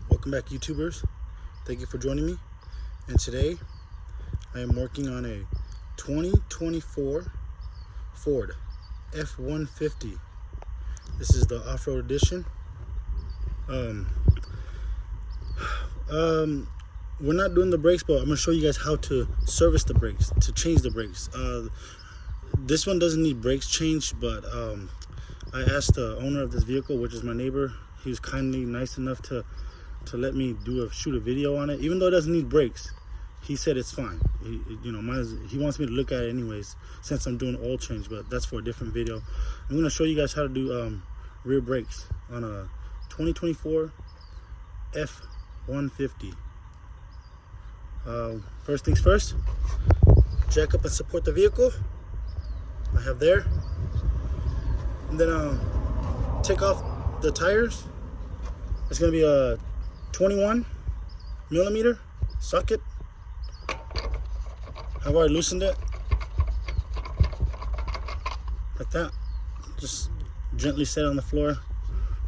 Welcome back, YouTubers. Thank you for joining me. And today I am working on a 2024 Ford F-150. This is the off-road edition. We're not doing the brakes, but I'm gonna show you guys how to service the brakes, to change the brakes. This one doesn't need brakes changed, but I asked the owner of this vehicle, which is my neighbor. He was kindly nice enough to let me shoot a video on it, even though it doesn't need brakes. He said it's fine. He wants me to look at it anyways, since I'm doing oil change, but that's for a different video. I'm gonna show you guys how to do rear brakes on a 2024 F-150. First things first, jack up and support the vehicle. I have there, and then take off the tires. It's gonna be a 21 millimeter socket. I've already loosened it like that. Just gently set it on the floor.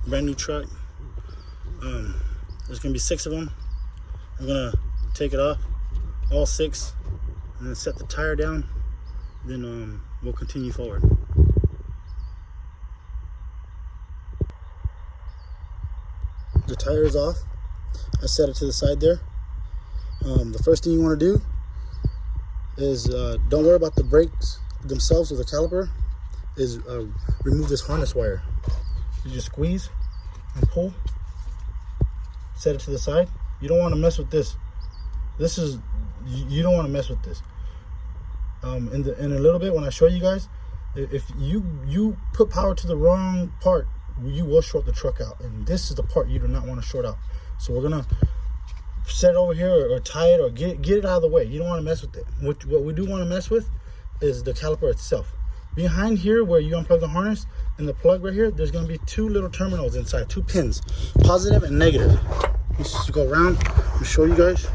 Brand new truck. There's gonna be 6 of them. I'm gonna take it off, all 6, and then set the tire down. Then we'll continue forward. The tire is off. I set it to the side there. The first thing you want to do is don't worry about the brakes themselves or the caliper. Is remove this harness wire. You just squeeze and pull. Set it to the side. You don't want to mess with this. You don't want to mess with this. In a little bit when I show you guys, if you put power to the wrong part, you will short the truck out, and this is the part you do not want to short out. So we're gonna set it over here or tie it or get it out of the way. You don't want to mess with it. What we do want to mess with is the caliper itself. Behind here where you unplug the harness and the plug right here, there's gonna be 2 little terminals inside, 2 pins, positive and negative. Let's just go around and show you guys.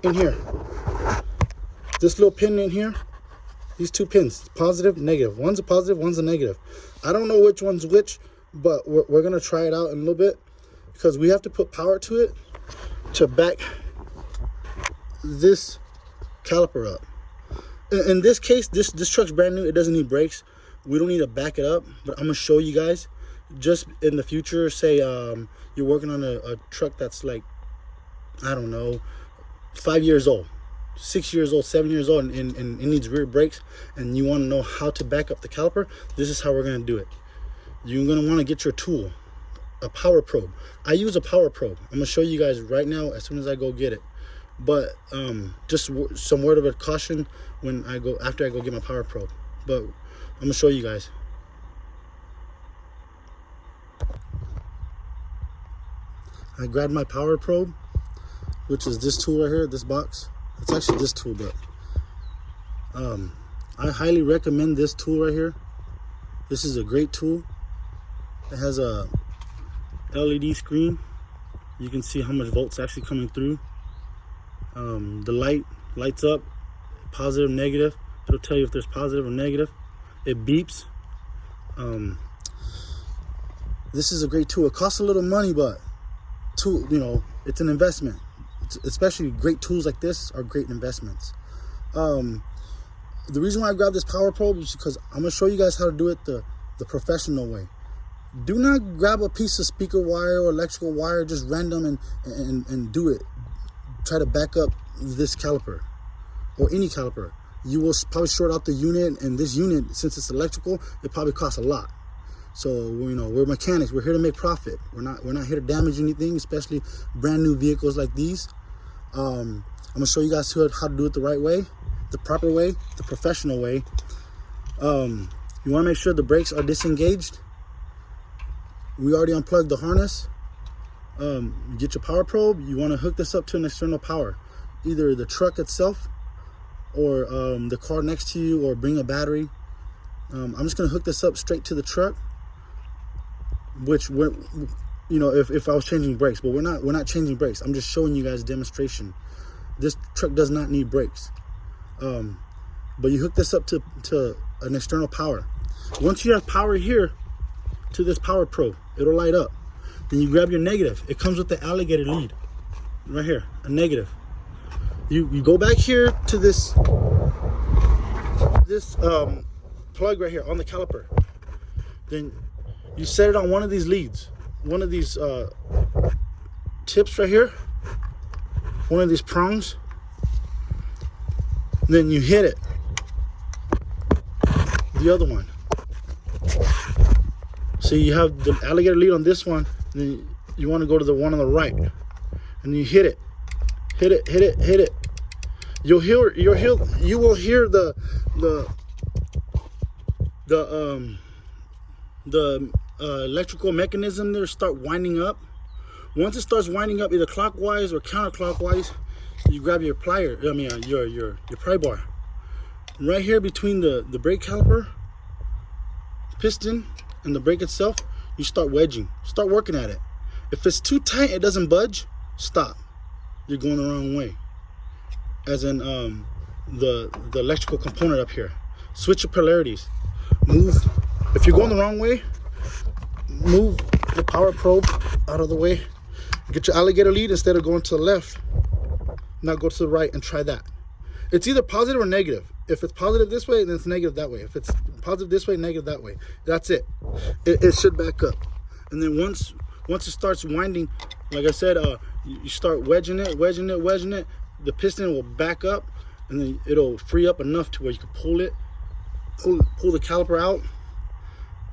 In here, this little pin in here, these 2 pins, positive, negative. One's a positive, one's a negative. I don't know which one's which, but we're gonna try it out in a little bit, because we have to put power to it to back this caliper up. In this case, this truck's brand new. It doesn't need brakes. We don't need to back it up, but I'm gonna show you guys. Just in the future, say you're working on a truck that's like, I don't know, 5 years old, 6 years old, 7 years old, and it needs rear brakes, and you want to know how to back up the caliper. This is how we're going to do it. You're going to want to get your tool, a power probe. I use a power probe. I'm going to show you guys right now as soon as I go get it. But just some word of caution after I go get my power probe. But I'm going to show you guys. I grabbed my power probe, which is this tool right here, this box. It's actually this tool, but I highly recommend this tool right here. This is a great tool. It has a LED screen. You can see how much volts actually coming through. The light lights up, positive, negative. It'll tell you if there's positive or negative. It beeps. This is a great tool. It costs a little money, but it's an investment. Especially great tools like this are great investments. The reason why I grabbed this power probe is because I'm going to show you guys how to do it the professional way. Do not grab a piece of speaker wire or electrical wire just random and do it. Try to back up this caliper or any caliper. You will probably short out the unit, and this unit, since it's electrical, it probably costs a lot. So we're mechanics. We're here to make profit. We're not here to damage anything, especially brand new vehicles like these. I'm gonna show you guys how to do it the right way, the proper way, the professional way. You want to make sure the brakes are disengaged. We already unplugged the harness. Get your power probe. You want to hook this up to an external power, either the truck itself or the car next to you, or bring a battery. I'm just gonna hook this up straight to the truck, which if I was changing brakes, but we're not changing brakes. I'm just showing you guys a demonstration. This truck does not need brakes. But you hook this up to an external power. Once you have power here to this power probe, it'll light up. Then you grab your negative. It comes with the alligator lead. Right here, a negative. You go back here to this plug right here on the caliper. Then you set it on one of these leads, one of these tips right here, one of these prongs. Then you hit it, the other one. So you have the alligator lead on this one, and then you want to go to the one on the right, and you hit it, hit it, hit it, hit it. You will hear the electrical mechanism there start winding up. Once it starts winding up, either clockwise or counterclockwise, you grab your plier. Your pry bar. Right here between the brake caliper, piston, and the brake itself, you start wedging. Start working at it. If it's too tight, it doesn't budge, stop. You're going the wrong way. As in the electrical component up here. Switch your polarities. Move. If you're going the wrong way, move the power probe out of the way. Get your alligator lead instead of going to the left. Now go to the right and try that. It's either positive or negative. If it's positive this way, then it's negative that way. If it's positive this way, negative that way. That's it. It should back up. And then once it starts winding, like I said, you start wedging it. The piston will back up, and then it'll free up enough to where you can pull the caliper out,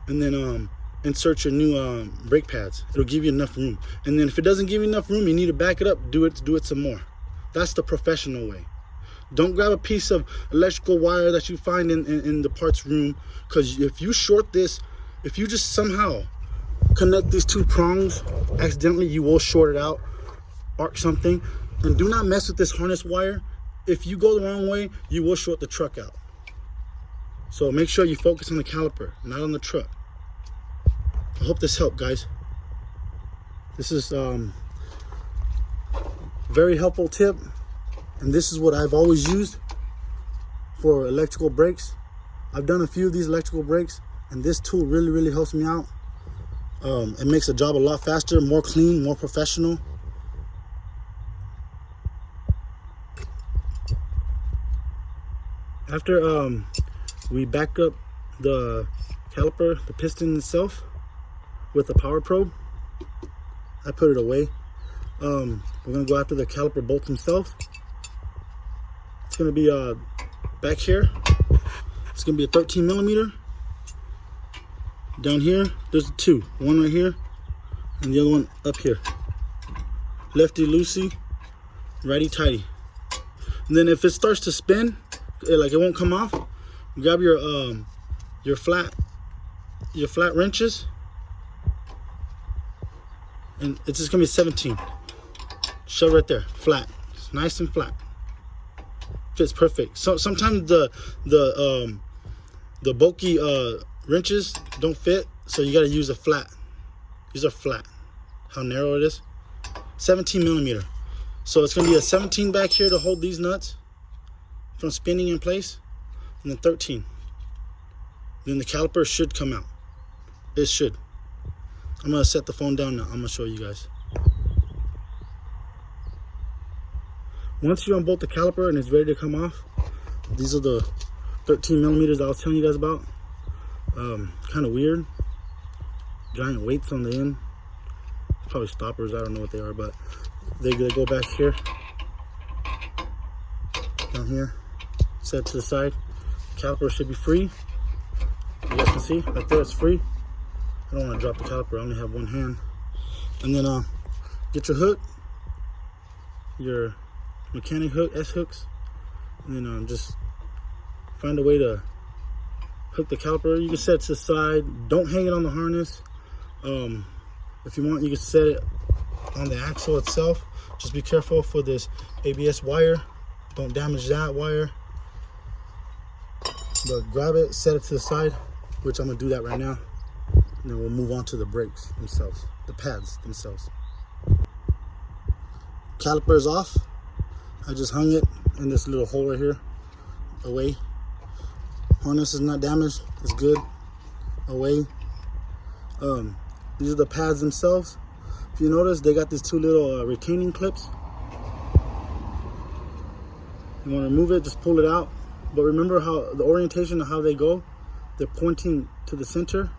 and then insert your new brake pads. It'll give you enough room. And then if it doesn't give you enough room, you need to back it up, do it some more. That's the professional way. Don't grab a piece of electrical wire that you find in the parts room, because if you short this, if you just somehow connect these two prongs accidentally, you will short it out, arc something. And do not mess with this harness wire. If you go the wrong way, you will short the truck out. So make sure you focus on the caliper, not on the truck. I hope this helped, guys. This is very helpful tip, and this is what I've always used for electrical brakes. I've done a few of these electrical brakes, and this tool really helps me out. It makes the job a lot faster, more clean, more professional. After we back up the caliper, the piston itself, with the power probe, I put it away. We're gonna go after the caliper bolts themselves. It's gonna be back here. It's gonna be a 13 millimeter. Down here, there's two. One right here, and the other one up here. Lefty loosey, righty tighty. And then if it starts to spin, like it won't come off, grab your flat wrenches, and it's just gonna be 17. Shove right there, flat. It's nice and flat. Fits perfect. So sometimes the bulky wrenches don't fit, so you gotta use a flat. These are flat. How narrow it is. 17 millimeter. So it's gonna be a 17 back here to hold these nuts from spinning in place, and then 13. Then the caliper should come out. It should. I'm gonna set the phone down now. I'm gonna show you guys. Once you unbolt the caliper and it's ready to come off, these are the 13 millimeters I was telling you guys about. Kind of weird. Giant weights on the end. Probably stoppers, I don't know what they are, but they go back here. Down here. Set to the side. The caliper should be free. You guys can see right there, it's free. I don't want to drop the caliper, I only have one hand. And then get your hook, your mechanic hook, S-hooks, and then just find a way to hook the caliper. You can set it to the side. Don't hang it on the harness. If you want, you can set it on the axle itself. Just be careful for this ABS wire. Don't damage that wire. But grab it, set it to the side, which I'm gonna do that right now. And then we'll move on to the brakes themselves, the pads themselves. Caliper is off. I just hung it in this little hole right here, away. Harness is not damaged, it's good, away. These are the pads themselves. If you notice, they got these two little retaining clips. You want to remove it, just pull it out. But remember how the orientation of how they go, they're pointing to the center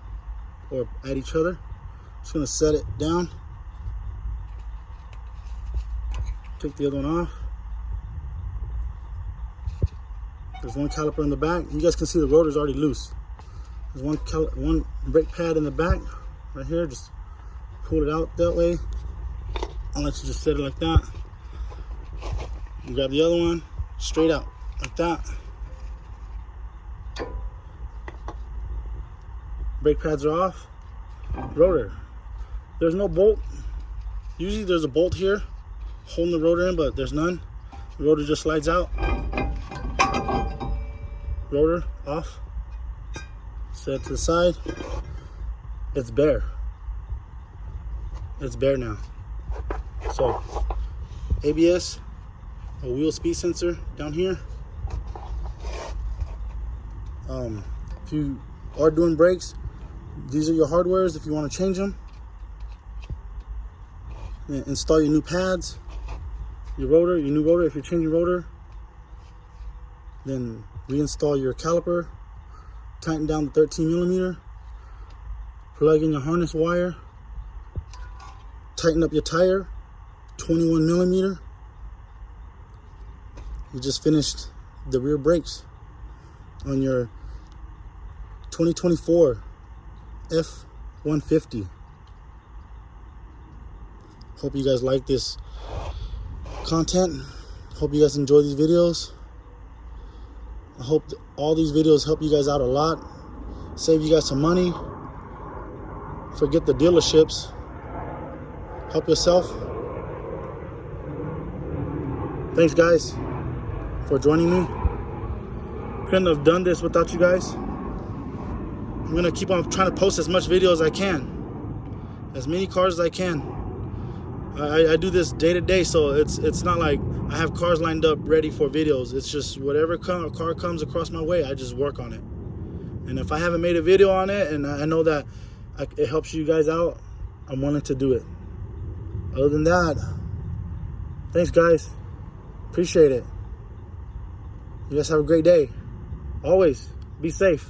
or at each other. Just gonna set it down. Take the other one off. There's one caliper in the back. You guys can see the rotor's already loose. There's one brake pad in the back, right here. Just pull it out that way. I'll let you just set it like that. You grab the other one, straight out, like that. Brake pads are off. Rotor. There's no bolt. Usually there's a bolt here holding the rotor in, but there's none. The rotor just slides out. Rotor off. Set it to the side. It's bare. It's bare now. So, ABS, a wheel speed sensor down here. If you are doing brakes, these are your hardwares if you want to change them. And install your new pads, your rotor, your new rotor. If you're changing rotor, then reinstall your caliper, tighten down the 13mm, plug in your harness wire, tighten up your tire, 21mm. You just finished the rear brakes on your 2024 F-150. Hope you guys like this content. Hope you guys enjoy these videos. I hope all these videos help you guys out a lot, save you guys some money. Forget the dealerships. Help yourself. Thanks guys for joining me. Couldn't have done this without you guys. I'm gonna keep on trying to post as much video as I can, as many cars as I can. I do this day to day, so it's not like I have cars lined up ready for videos. It's just whatever car comes across my way, I just work on it. And if I haven't made a video on it and I know that it helps you guys out, I'm willing to do it. Other than that, thanks guys. Appreciate it. You guys have a great day. Always be safe.